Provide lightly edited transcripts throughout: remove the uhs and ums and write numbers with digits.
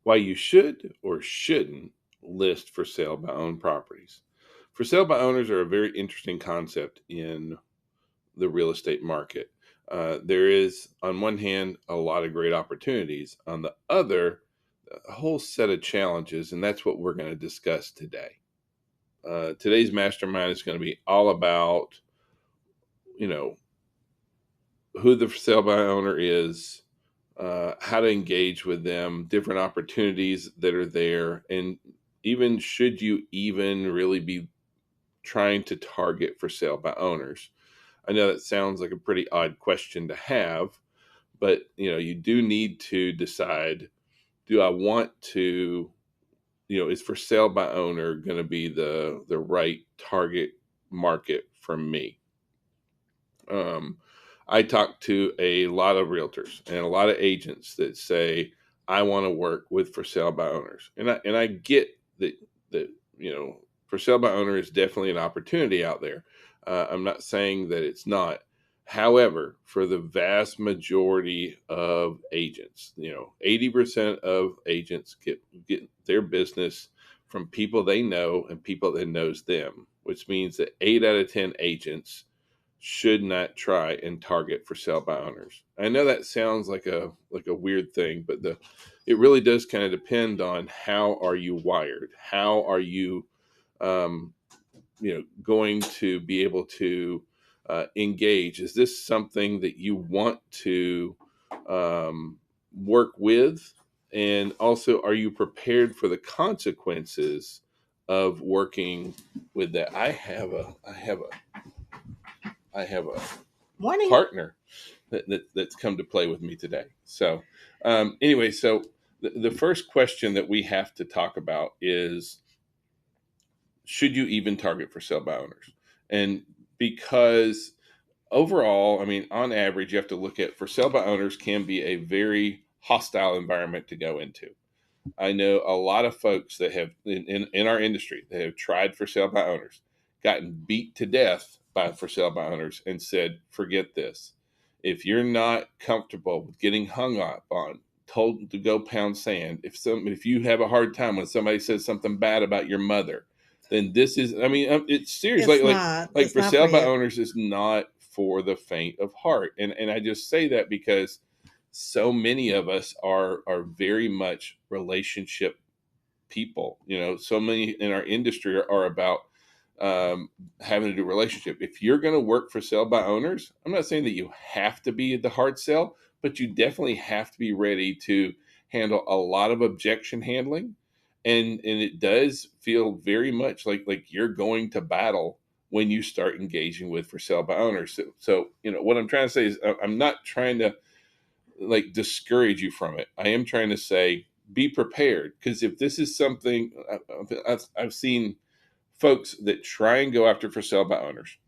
why you should or shouldn't list for sale by owned properties. For sale by owners are a very interesting concept in the real estate market. There is, on one hand, a lot of great opportunities. On the other, a whole set of challenges, and that's what we're going to discuss today. Today's mastermind is going to be all about, you know, who the for sale by owner is, how to engage with them, different opportunities that are there, and even should you even really be trying to target for sale by owners. I know that sounds like a pretty odd question to have, but you do need to decide, do I want to, is for sale by owner going to be the right target market for me? I talk to a lot of realtors and a lot of agents that say, I want to work with for sale by owners. And I get that for sale by owner is definitely an opportunity out there. I'm not saying that it's not. However, for the vast majority of agents, 80% of agents get their business from people they know and people that knows them, which means that 8 out of 10 agents should not try and target for sale by owners. I know that sounds like a weird thing, but it really does kind of depend on how are you wired, how are you going to be able to engage. Is this something that you want to work with, and also are you prepared for the consequences of working with that? I have a Morning. partner that's come to play with me today. So anyway, so the first question that we have to talk about is, should you even target for sale by owners? And because overall, I mean, on average, you have to look at, for sale by owners can be a very hostile environment to go into. I know a lot of folks that have in our industry that have tried for sale by owners, gotten beat to death by for sale by owners, and said, forget this. If you're not comfortable with getting hung up on, told to go pound sand, if you have a hard time when somebody says something bad about your mother, then this is, I mean, it's serious. It's Like not. like It's for not sale for by you. owners is not for the faint of heart. And I just say that because so many of us are very much relationship people. So many in our industry are about having to do relationship. If you're going to work for sale by owners, I'm not saying that you have to be the hard sell, but you definitely have to be ready to handle a lot of objection handling. And it does feel very much like you're going to battle when you start engaging with for sale by owners. So what I'm trying to say is, I'm not trying to like discourage you from it. I am trying to say, be prepared, because if this is something I've seen folks that try and go after for sale by owners,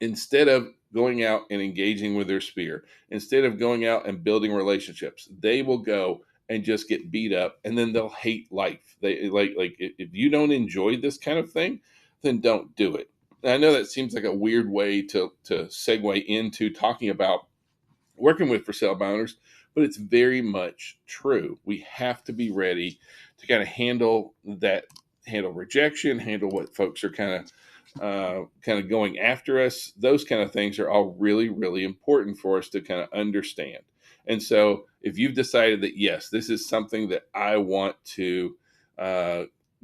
instead of going out and engaging with their sphere, instead of going out and building relationships, they will go and just get beat up, and then they'll hate life. They like if you don't enjoy this kind of thing, then don't do it. And I know that seems like a weird way to segue into talking about working with for sale by owners, but it's very much true. We have to be ready to kind of handle rejection, handle what folks are kind of going after us. Those kind of things are all really, really important for us to kind of understand. And so if you've decided that, yes, this is something that I want to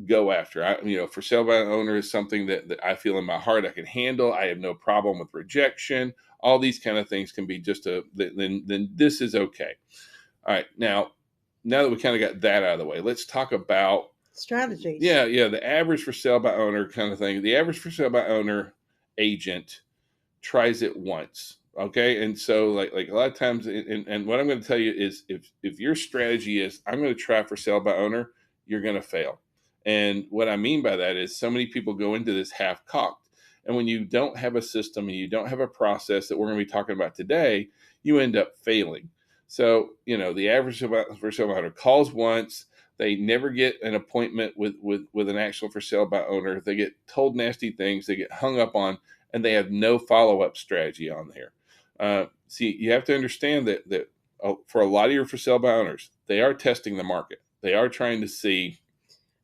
go after, for sale by owner is something that I feel in my heart I can handle. I have no problem with rejection. All these kind of things can be just then this is okay. All right. Now that we kind of got that out of the way, let's talk about Strategies. Yeah. The average for sale by owner kind of thing. The average for sale by owner agent tries it once. Okay. And so like a lot of times, and what I'm going to tell you is, if your strategy is, I'm going to try for sale by owner, you're going to fail. And what I mean by that is, so many people go into this half cocked. And when you don't have a system and you don't have a process that we're going to be talking about today, you end up failing. So, the average for sale by owner calls once. They never get an appointment with an actual for sale by owner. They get told nasty things. They get hung up on, and they have no follow-up strategy on there. See, you have to understand that for a lot of your for sale by owners, they are testing the market. They are trying to see,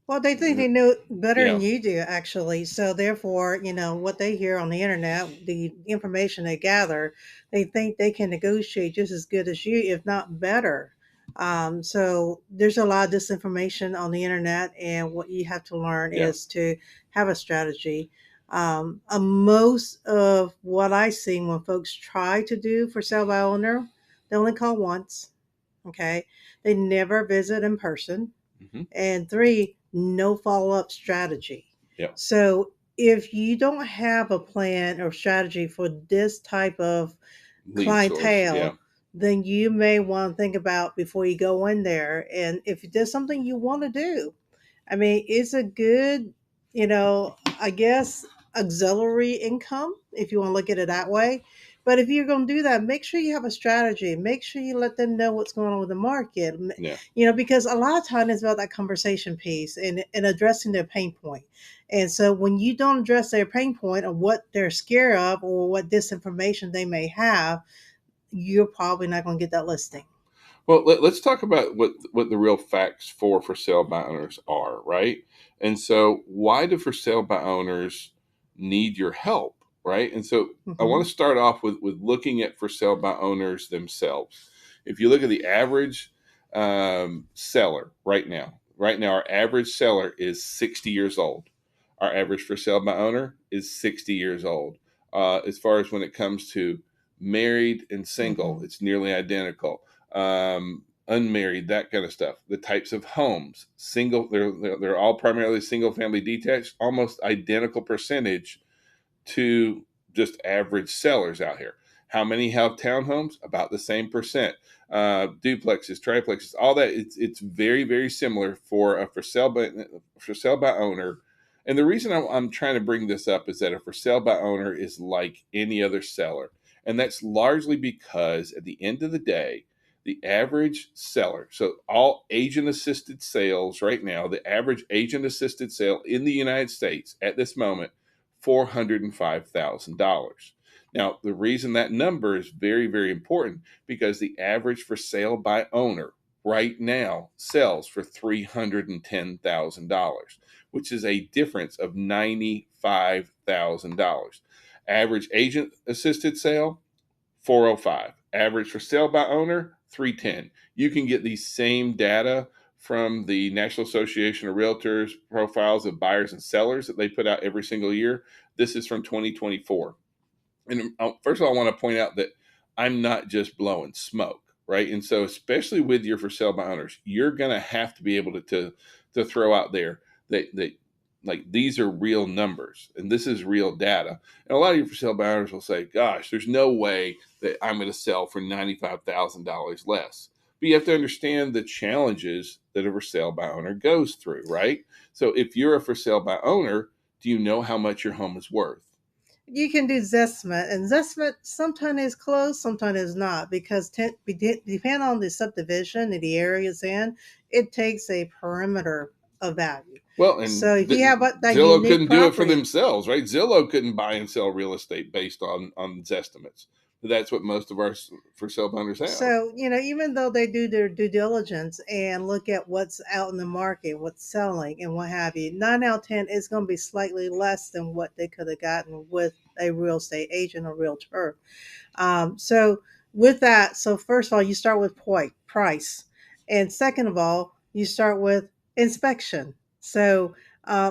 Well, they think they know better yeah, than you do, actually. So, therefore, what they hear on the internet, the information they gather, they think they can negotiate just as good as you, if not better. So, there's a lot of disinformation on the internet, and what you have to learn yeah, is to have a strategy. Most of what I see when folks try to do for sale by owner, they only call once. Okay, they never visit in person, hmm, and three, no follow up strategy. yeah, So if you don't have a plan or strategy for this type of lead source, yeah, clientele, then you may want to think about before you go in there. And if there's something you want to do, I mean, it's a good, I guess, auxiliary income, if you want to look at it that way. But if you're going to do that, make sure you have a strategy. Make sure you let them know what's going on with the market. yeah. Because a lot of times it's about that conversation piece and addressing their pain point. And so when you don't address their pain point or what they're scared of or what disinformation they may have, you're probably not going to get that listing. Well, let's talk about what the real facts for sale by owners are, right? And so, why do for sale by owners need your help, right? And so, I want Hmm. to start off with looking at for sale by owners themselves. If you look at the average seller right now, our average seller is 60 years old. Our average for sale by owner is 60 years old. As far as when it comes to married and single, Hmm. it's nearly identical. Unmarried, that kind of stuff. The types of homes, single, they're all primarily single family detached, almost identical percentage to just average sellers out here. How many have townhomes? About the same percent. Duplexes, triplexes, all that. It's very very similar for a for sale by owner. And the reason I'm trying to bring this up is that a for sale by owner is like any other seller, and that's largely because at the end of the day, the average seller, so all agent assisted sales right now, the average agent assisted sale in the United States at this moment, $405,000. Now, the reason that number is very, very important because the average for sale by owner right now sells for $310,000, which is a difference of $95,000. Average agent assisted sale, 405. Average for sale by owner, 310. You can get the same data from the National Association of Realtors profiles of buyers and sellers that they put out every single year. This is from 2024. And first of all, I want to point out that I'm not just blowing smoke, right? And so, especially with your for sale by owners, you're going to have to be able to throw out there that like these are real numbers and this is real data. And a lot of your for sale by owners will say, "Gosh, there's no way that I'm going to sell for $95,000 less." But you have to understand the challenges that a for sale by owner goes through, right? So, if you're a for sale by owner, do you know how much your home is worth? You can do Zestimate, and Zestimate sometimes is close, sometimes is not, because depending on the subdivision and the areas in, it takes a perimeter of value. Well, and So if you have that Zillow unique couldn't do it for property, themselves, right? Zillow couldn't buy and sell real estate based on estimates. That's what most of our for sale buyers have. so even though they do their due diligence and look at what's out in the market, what's selling, and what have you, 9 out of 10 is going to be slightly less than what they could have gotten with a real estate agent or realtor. So with that, so first of all, you start with price, and second of all, you start with inspection. So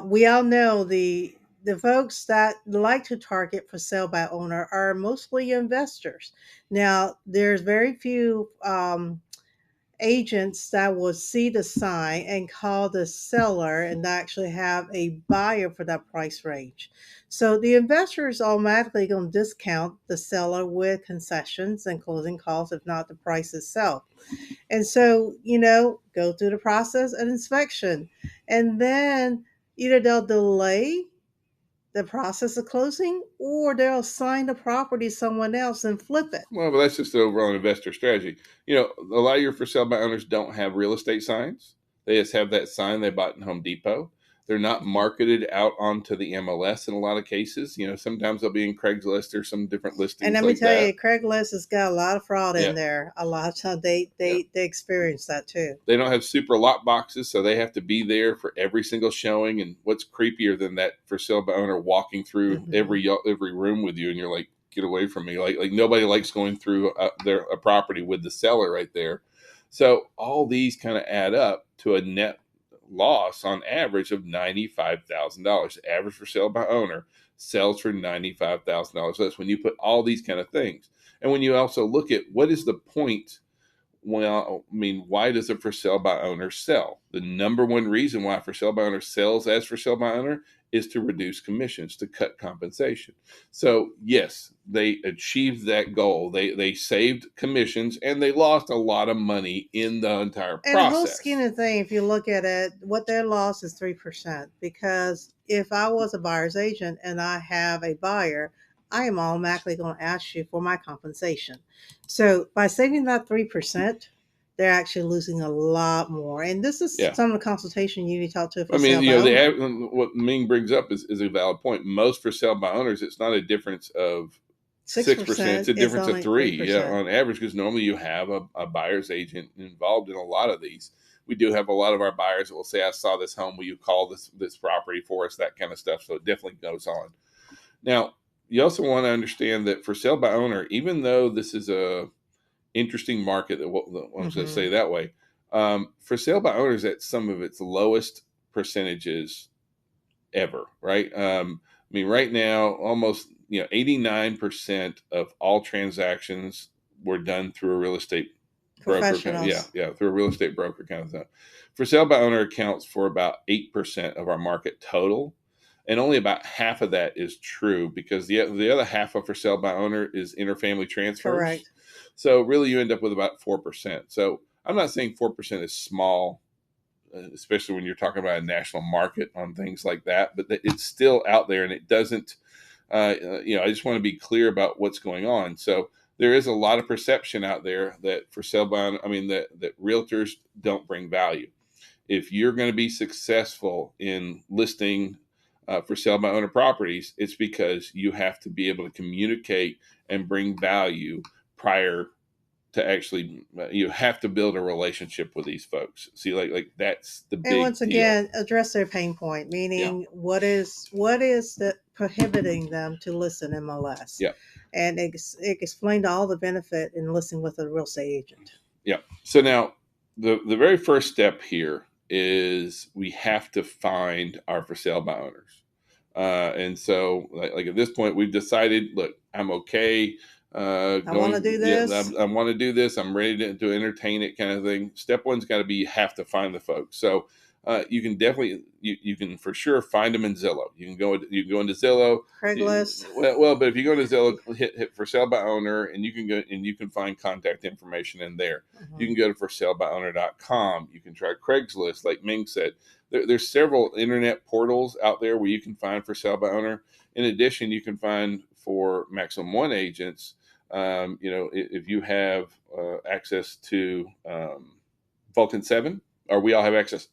we all know the folks that like to target for sale by owner are mostly investors. Now, there's very few agents that will see the sign and call the seller and actually have a buyer for that price range. So the investor is automatically going to discount the seller with concessions and closing costs, if not the price itself. And so, go through the process of inspection. And then either they'll delay the process of closing or they'll assign the property to someone else and flip it. Well, but that's just the overall investor strategy. A lot of your for sale by owners don't have real estate signs. They just have that sign they bought in Home Depot. They're not marketed out onto the MLS in a lot of cases. Sometimes they'll be in Craigslist or some different And listings let me like tell that. you, Craigslist has got a lot of fraud Yeah. in there. A lot of times they Yeah. they experience that too. They don't have super lock boxes, so they have to be there for every single showing. And what's creepier than that for sale by owner walking through Hmm. every room with you, and you're like, get away from me. Like nobody likes going through a property with the seller right there. So all these kind of add up to a net loss on average of $95,000. Average for sale by owner sells for $95,000. That's when you put all these kind of things, and when you also look at what is the point. Well, I mean, why does a for sale by owner sell? The number one reason why for sale by owner sells as for sale by owner is to reduce commissions, to cut compensation. So yes, they achieved that goal. They saved commissions and they lost a lot of money in the entire And the whole scheme process. of thing, if you look at it, what their loss is 3%. Because if I was a buyer's agent and I have a buyer, I am automatically going to ask you for my compensation. So by saving that 3%, they're actually losing a lot more. And this is Yeah. some of the consultation you need to talk to I for mean, sale by owner. what Ming brings up is a valid point. Most for sale by owners, it's not a difference of Six 6%. It's percent a is difference of only three three, yeah, percent. on average, because normally you have a buyer's agent involved in a lot of these. We do have a lot of our buyers that will say, I saw this home. Will you call this property for us? That kind of stuff. So it definitely goes on. Now, you also want to understand that for sale by owner, even though this is a interesting market, that I'm just going to Mm-hmm. say that way, for sale by owners at some of its lowest percentages ever, right? I mean, right now, almost 89% of all transactions were done through a real estate broker. Yeah, Professionals. yeah, through a real estate broker kind of thing. For sale by owner accounts for about 8% of our market total, and only about half of that is true because the other half of for sale by owner is interfamily transfers. Correct. So really, you end up with about 4%. So I'm not saying 4% is small, especially when you're talking about a national market on things like that. But it's still out there, and it doesn't. I just want to be clear about what's going on. So there is a lot of perception out there that for sale by, I mean, that realtors don't bring value. If you're going to be successful in listing for sale by owner properties, it's because you have to be able to communicate and bring value prior to actually, you have to build a relationship with these folks. See, like that's the And big once deal. again, address their pain point, Yeah. meaning what is the prohibiting them to list in MLS, Yeah. and explain all the benefit in listing with a real estate agent. Yeah. So now the very first step here is we have to find our for sale by owners. And so, like at this point, we've decided. Look, I'm okay I want to going. do Yeah, this. I want to do this. I'm ready to entertain it, kind of thing. Step one's got to be you have to find the folks. So you can definitely you can for sure find them in Zillow. You can go into Zillow. Craigslist. But if you go to Zillow, hit for sale by owner, and you can go and you can find contact information in there. You Mhm. can go to forsalebyowners.com. You can try Craigslist, like Ming said. There's several internet portals out there where you can find for sale by owner. In addition, you can find for maximum one agents. If you have access to Vulcan 7, or we all have access,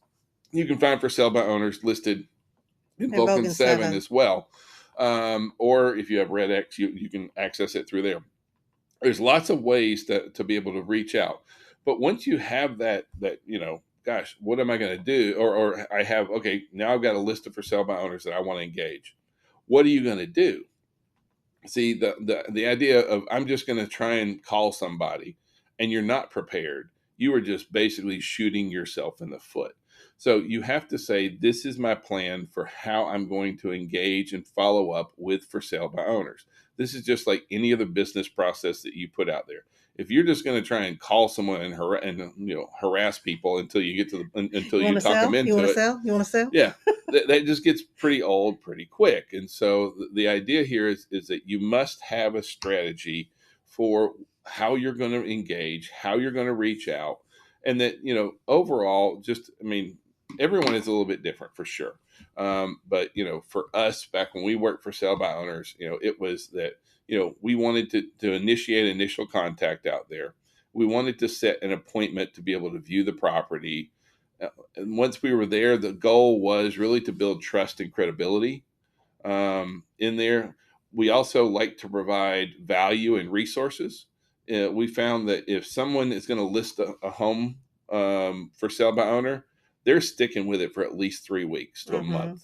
you can find for sale by owners listed in And Vulcan Vogan 7 7. as well. Or if you have Red X, you can access it through there. There's lots of ways to be able to reach out. But once you have that, gosh, what am I going to do? Or I have, okay, now I've got a list of for sale by owners that I want to engage. What are you going to do? See, the idea of I'm just going to try and call somebody and you're not prepared, you are just basically shooting yourself in the foot. So you have to say, this is my plan for how I'm going to engage and follow up with for sale by owners. This is just like any other business process that you put out there. If you're just going to try and call someone and harass people until you get to until You you want to talk them sell? You into want to it, sell? You want to sell? yeah, that just gets pretty old pretty quick. And so the idea here is that you must have a strategy for how you're going to engage, how you're going to reach out, and that overall, just I mean, everyone is a little bit different for sure. But for us back when we worked for sale by owners, it was that we wanted to initiate initial contact out there. We wanted to set an appointment to be able to view the property And once we were there, the goal was really to build trust and credibility in there. We also like to provide value and resources. We found that if someone is going to list a home for sale by owner, they're sticking with it for at least 3 weeks to a Mm-hmm. month.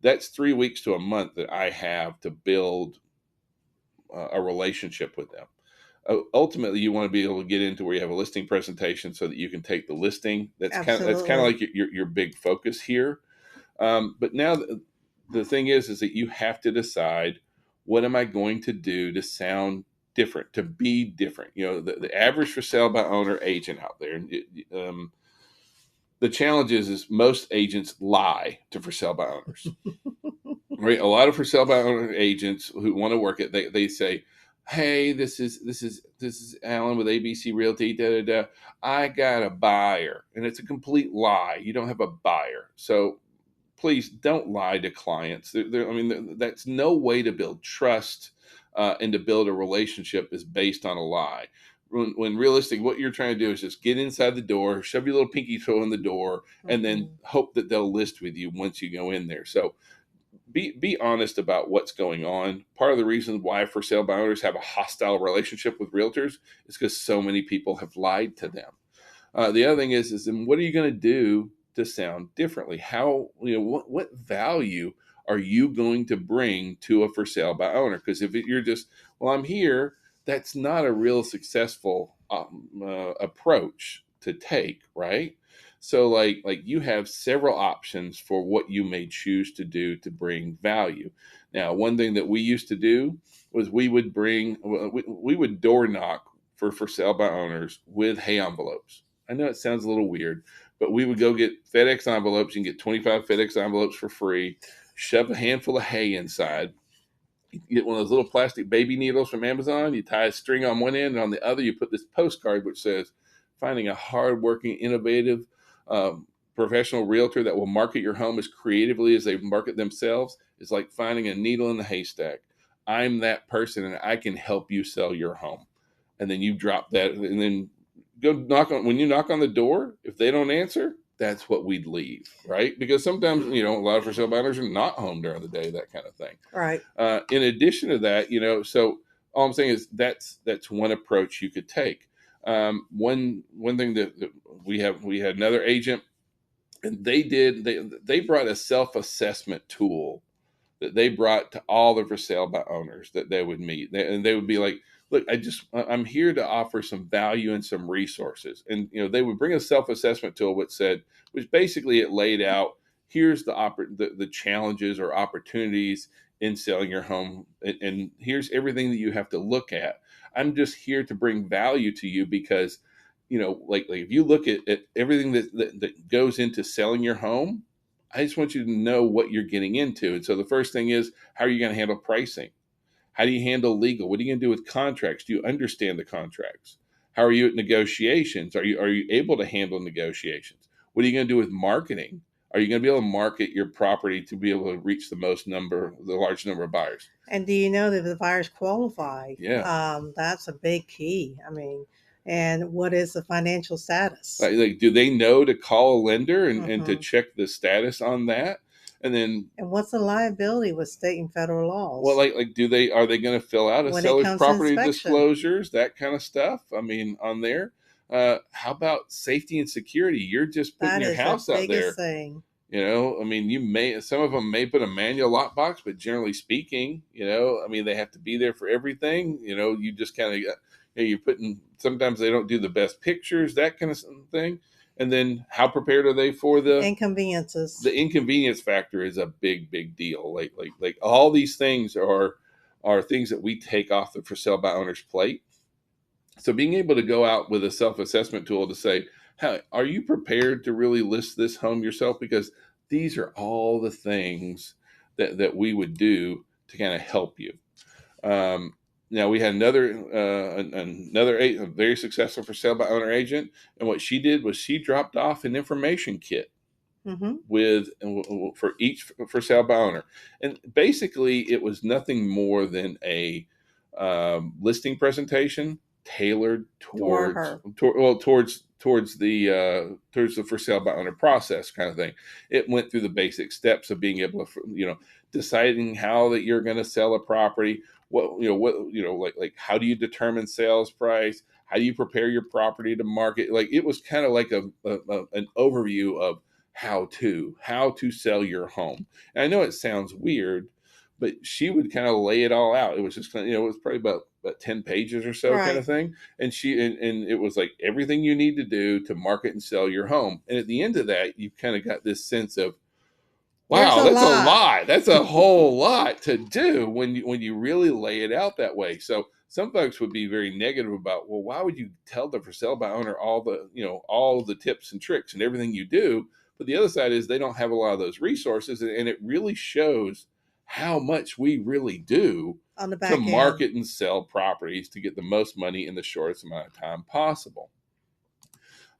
That's 3 weeks to a month that I have to build a relationship with them. Ultimately, you want to be able to get into where you have a listing presentation so that you can take the listing. That's kind of Absolutely. like your big focus here. But now the thing is that you have to decide, what am I going to do to sound different, to be different? The average for sale by owner agent out there. The challenge is most agents lie to for sale by owners. Right, a lot of for sale by owner agents who want to work it, they say, "Hey, this is Alan with ABC Realty. Da da da. I got a buyer," and it's a complete lie. You don't have a buyer, so please don't lie to clients. I mean, that's no way to build trust and to build a relationship is based on a lie. When realistic, what you're trying to do is just get inside the door, shove your little pinky toe in the door, and then Mm-hmm. hope that they'll list with you once you go in there. So be honest about what's going on. Part of the reason why for sale by owners have a hostile relationship with realtors is because so many people have lied to them. The other thing is then what are you going to do to sound differently? How, what value are you going to bring to a for sale by owner? Because if you're just, well, I'm here, that's not a real successful approach to take, right? So like you have several options for what you may choose to do to bring value. Now, one thing that we used to do was we would door knock for sale by owners with hay envelopes. I know it sounds a little weird, but we would go get FedEx envelopes. You can get 25 FedEx envelopes for free. Shove a handful of hay inside. You get one of those little plastic baby needles from Amazon. You tie a string on one end, and on the other, you put this postcard which says, "Finding a hardworking, innovative, professional realtor that will market your home as creatively as they market themselves is like finding a needle in the haystack. I'm that person, and I can help you sell your home." And then you drop that, and then go knock on when you knock on the door. If they don't answer, that's what we'd leave, right? Because sometimes a lot of for sale buyers are not home during the day, that kind of thing. Right. In addition to that, so all I'm saying is that's one approach you could take. One thing that we had another agent, and they brought a self assessment tool that they brought to all the for sale by owners that they would meet. And they would be like, "Look, I'm here to offer some value and some resources." And they would bring a self-assessment tool which basically it laid out, here's the challenges or opportunities in selling your home, and here's everything that you have to look at. I'm just here to bring value to you because like if you look at everything that goes into selling your home, I just want you to know what you're getting into. And so the first thing is, how are you going to handle pricing? How do you handle legal? What are you going to do with contracts? Do you understand the contracts? How are you at negotiations? Are you able to handle negotiations? What are you going to do with marketing? Are you going to be able to market your property to be able to reach the large number of buyers? And do you know that the buyers qualify? Yeah. That's a big key. I mean, and what is the financial status? Like do they know to call a lender and to Hmm. check the status on that? And then, And what's the liability with state and federal well, laws like are they going to fill out a when it seller's comes to property inspection? disclosures, that kind of stuff? I mean, on there. How about safety and security? You're just putting That your is the house out biggest there. thing. I mean, some of them may put a manual lockbox, but generally speaking, I mean, they have to be there for everything. You just kind of, you're putting. Sometimes they don't do the best pictures, that kind of thing. And then, how prepared are they for Inconveniences. the inconvenience factor is a big deal. Like all these things are things that we take off the for sale by owner's plate. So being able to go out with a self-assessment tool to say, "Hey, are you prepared to really list this home yourself?" Because these are all the things that we would do to kind of help you. Um, Now we had a very successful for sale by owner agent, and what she did was she dropped off an information kit Hmm. for each for sale by owner, and basically it was nothing more than a listing presentation tailored Toward towards her. towards the for sale by owner process kind of thing. It went through the basic steps of being able to, deciding how that you're going to sell a property. Like how do you determine sales price? How do you prepare your property to market? Like it was kind of like an overview of how to sell your home. And I know it sounds weird, but she would kind of lay it all out. It was just kind of, it was probably about 10 pages or so kind Right. of thing. And and it was like everything you need to do to market and sell your home. And at the end of that, you kind of got this sense of, There's wow, a that's a lot. lot. That's a whole lot to do when you really lay it out that way. So some folks would be very negative about, well, why would you tell the for sale by owner all the tips and tricks and everything you do? But the other side is they don't have a lot of those resources, and it really shows how much we really do On the to back end. market and sell properties to get the most money in the shortest amount of time possible.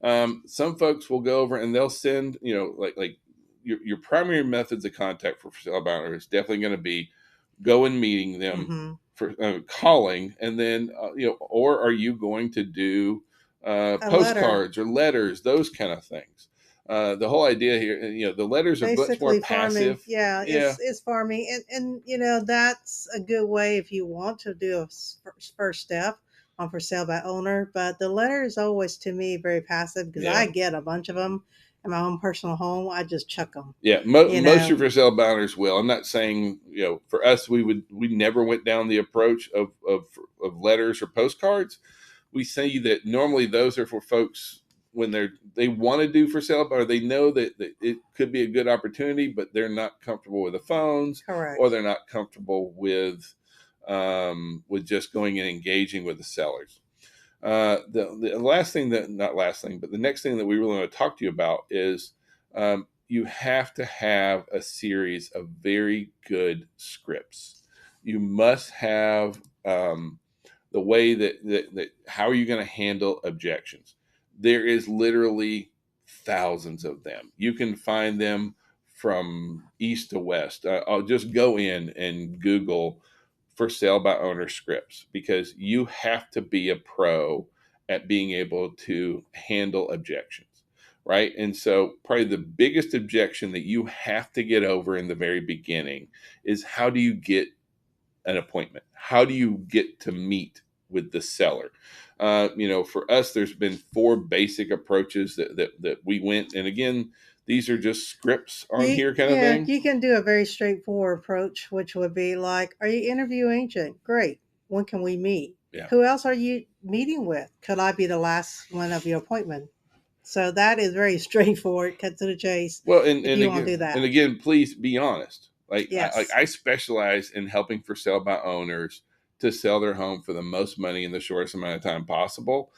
Some folks will go over and they'll send, like your primary methods of contact for sale by owner is definitely going to be go and meeting them, Hmm. for calling, and then or are you going to do A letter. postcards or letters, those kind of things. The whole idea here, the letters are much more Basically farming. passive. Yeah, Yeah, it's farming, and that's a good way if you want to do a first step on for sale by owner. But the letter is always to me very passive because yeah. I get a bunch of them in my own personal home. I just chuck them. Yeah, You most know. of your sale boundaries will. I'm not saying, for us, we never went down the approach of letters or postcards. We say that normally those are for folks when they want to do for sale, or they know that it could be a good opportunity, but they're not comfortable with the phones, or Correct. they're not comfortable with just going and engaging with the sellers. The last thing that not last thing, but the next thing that we really want to talk to you about is you have to have a series of very good scripts. You must have the way that how are you going to handle objections? There is literally thousands of them. You can find them from east to west. I'll just go in and Google for sale by owner scripts, because you have to be a pro at being able to handle objections, right? And so probably the biggest objection that you have to get over in the very beginning is, how do you get an appointment? How do you get to meet with the seller? For us, there's been four basic approaches that we went, and again, these are just scripts on here kind of Yeah, thing. you can do a very straightforward approach, which would be like, "Are you interviewing agent? Great. When can we meet? Yeah. Who else are you meeting with? Could I be the last one of your appointment?" So that is very straightforward. Cut to the chase. Well, and If and you want to do again, and that, again, please be honest. yes. I specialize in helping for sale by owners to sell their home for the most money in the shortest amount of time possible.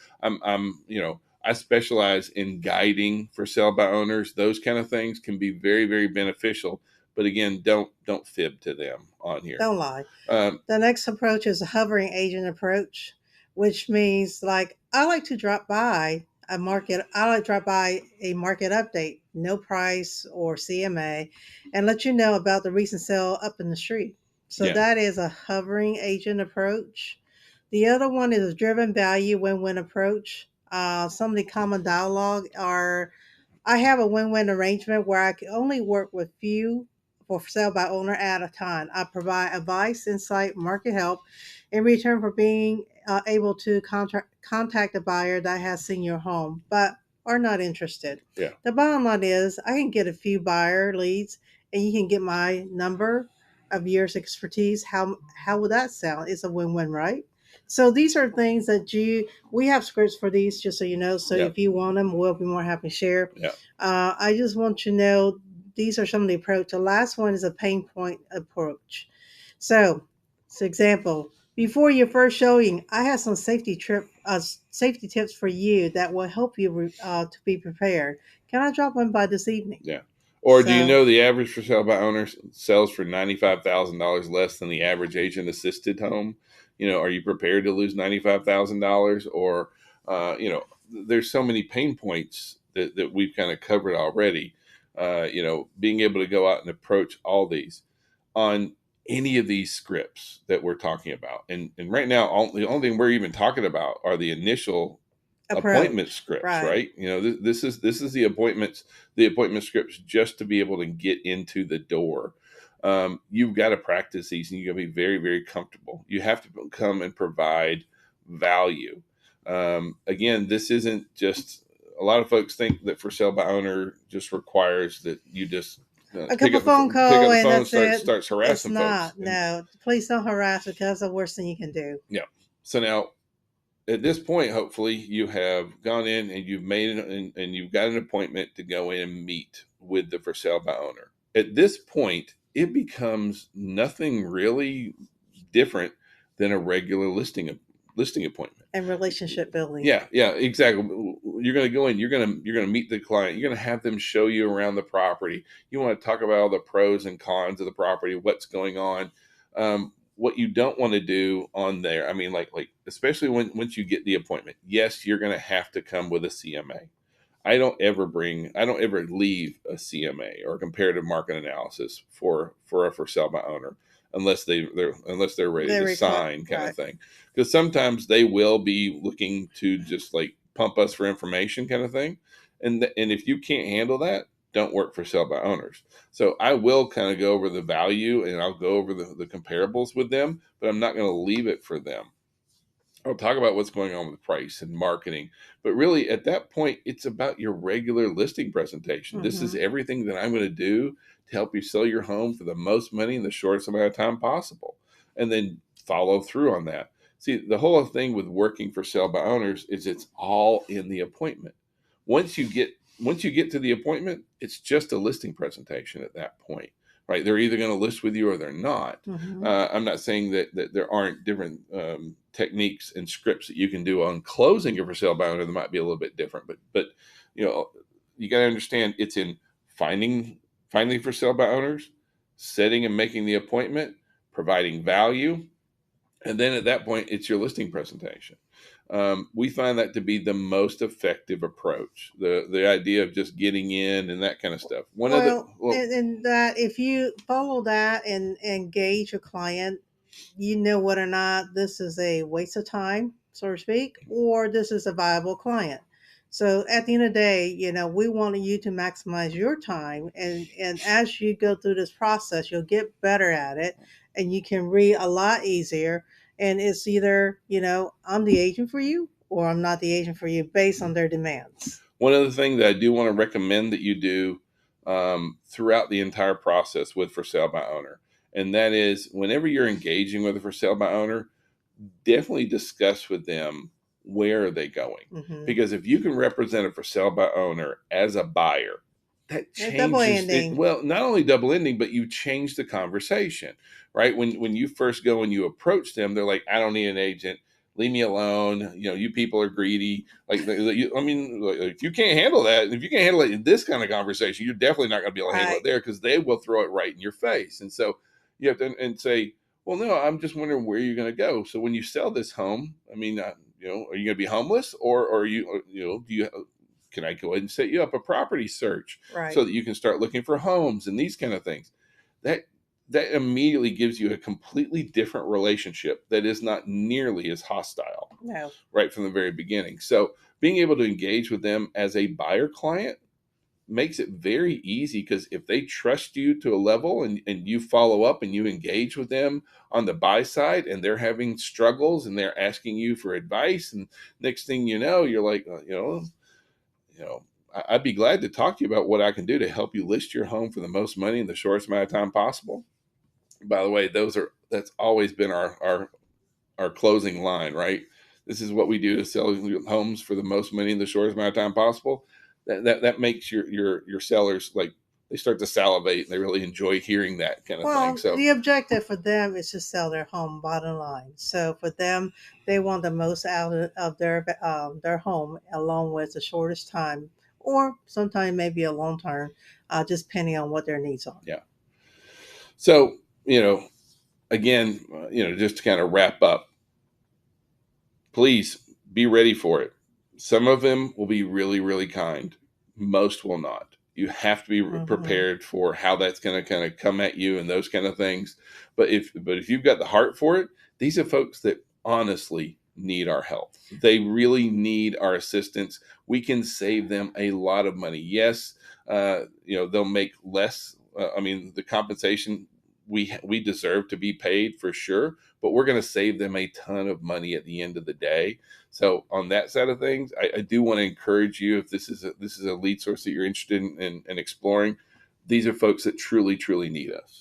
I specialize in guiding for sale by owners. Those kind of things can be very, very beneficial. But again, don't fib to them on here. Don't lie. Um, The next approach is a hovering agent approach, which means like I like to drop by a market. I like to drop by a market update, no price or CMA, and let you know about the recent sale up in the street. So yeah, that is a hovering agent approach. The other one is a driven value win-win approach. Some of the common dialogue are, I have a win-win arrangement where I can only work with few for sale by owner at a time. I provide advice, insight, market help in return for being able to contact a buyer that has seen your home but are not interested. yeah, The bottom line is I can get a few buyer leads and you can get my number of years expertise. How would that sound? It's a win-win, right? So these are things that we have scripts for these, just so you know. So yeah, if you want them, we'll be more happy to share. yeah, I just want you to know these are some of the approach. The last one is a pain point approach. So example, before your first showing, I have some safety tips for you that will help you to be prepared. Can I drop one by this evening? yeah. Or do you So know the average for sale by owners sells for $95,000 less than the average agent assisted home? Are you prepared to lose $95,000? Or, there's so many pain points that we've kind of covered already. Being able to go out and approach all these on any of these scripts that we're talking about. And right now, the only thing we're even talking about are the initial appointment Approach. scripts, Right. right? This is the appointment scripts just to be able to get into the door. You've got to practice these, and you got to be very, very comfortable. You have to come and provide value. Again, this isn't just. A lot of folks think that for sale by owner just requires that you just A couple phone pick up call the and phone and that's starts it. starts It's harassing folks. not. And No, please don't harass because that's the worst thing you can do. yeah, so now at this point, hopefully you have gone in and you've made and you've got an appointment to go in and meet with the for sale by owner. At this point, it becomes nothing really different than a regular listing appointment. And relationship building. Yeah, exactly. You're going to go in. You're going to meet the client. You're going to have them show you around the property. You want to talk about all the pros and cons of the property, what's going on. What you don't want to do on there. I mean, like especially once you get the appointment. Yes, you're going to have to come with a CMA. I don't ever leave a CMA or a comparative market analysis for a for sale by owner unless they're ready to sign kind Right. of thing. Because sometimes they will be looking to just like pump us for information kind of thing. And if you can't handle that, don't work for sale by owners. So I will kind of go over the value and I'll go over the comparables with them, but I'm not going to leave it for them. I'll talk about what's going on with price and marketing, but really at that point, it's about your regular listing presentation. This is Mm-hmm. everything that I'm going to do to help you sell your home for the most money in the shortest amount of time possible, and then follow through on that. See, the whole thing with working for sale by owners is it's all in the appointment. Once you get once you get to the appointment, it's just a listing presentation at that point, right? They're either going to list with you or they're not. Mm-hmm. I'm not saying that there aren't different techniques and scripts that you can do on closing a for sale by owner that might be a little bit different, but you know you got to understand it's in finding for sale by owners, setting and making the appointment, providing value, and then at that point it's your listing presentation. We find that to be the most effective approach. The idea of just getting in and that kind of stuff. One of the Well, and that if you follow that and engage a client, you know whether or not this is a waste of time, so to speak, or this is a viable client. So at the end of the day, we want you to maximize your time, and as you go through this process, you'll get better at it, and you can read a lot easier. And it's either I'm the agent for you, or I'm not the agent for you, based on their demands. One other thing that I do want to recommend that you do throughout the entire process with for sale by owner, and that is whenever you're engaging with a for sale by owner, definitely discuss with them where are they going. Mm-hmm. Because if you can represent a for sale by owner as a buyer, that Double changes it. ending. Well, not only double ending, but you change the conversation, right? When you first go and you approach them, they're like, I don't need an agent. Leave me alone. You people are greedy. I mean, if you can't handle that, if you can't handle it in this kind of conversation, you're definitely not going to be able to handle it there because they will throw it right in your face. And so you have to and say, well, no, I'm just wondering where you're going to go. So when you sell this home, I mean, are you going to be homeless, or are you, do you? Can I go ahead and set you up a property search so that you can start looking for homes and these kind of things? That that immediately gives you a completely different relationship that is not nearly as hostile, No. right from the very beginning. So being able to engage with them as a buyer client makes it very easy because if they trust you to a level and you follow up and you engage with them on the buy side and they're having struggles and they're asking you for advice, and next thing you know, you're like, I'd be glad to talk to you about what I can do to help you list your home for the most money in the shortest amount of time possible. By the way, that's always been our closing line, right? This is what we do to sell homes for the most money in the shortest amount of time possible. That makes your sellers like they start to salivate and they really enjoy hearing that kind of thing. Well, So the objective for them is to sell their home, bottom line. So for them, they want the most out of their home, along with the shortest time, or sometimes maybe a long term, just depending on what their needs are. yeah. So again, just to kind of wrap up, please be ready for it. Some of them will be really, really kind. Most will not. You have to be Mhm. prepared for how that's going to kind of come at you and those kind of things. But if you've got the heart for it, these are folks that honestly need our help. They really need our assistance. We can save them a lot of money. Yes, they'll make less. I mean, the compensation we deserve to be paid for sure, but we're going to save them a ton of money at the end of the day. So on that side of things, I do want to encourage you, if this is a lead source that you're interested in exploring, these are folks that truly, truly need us.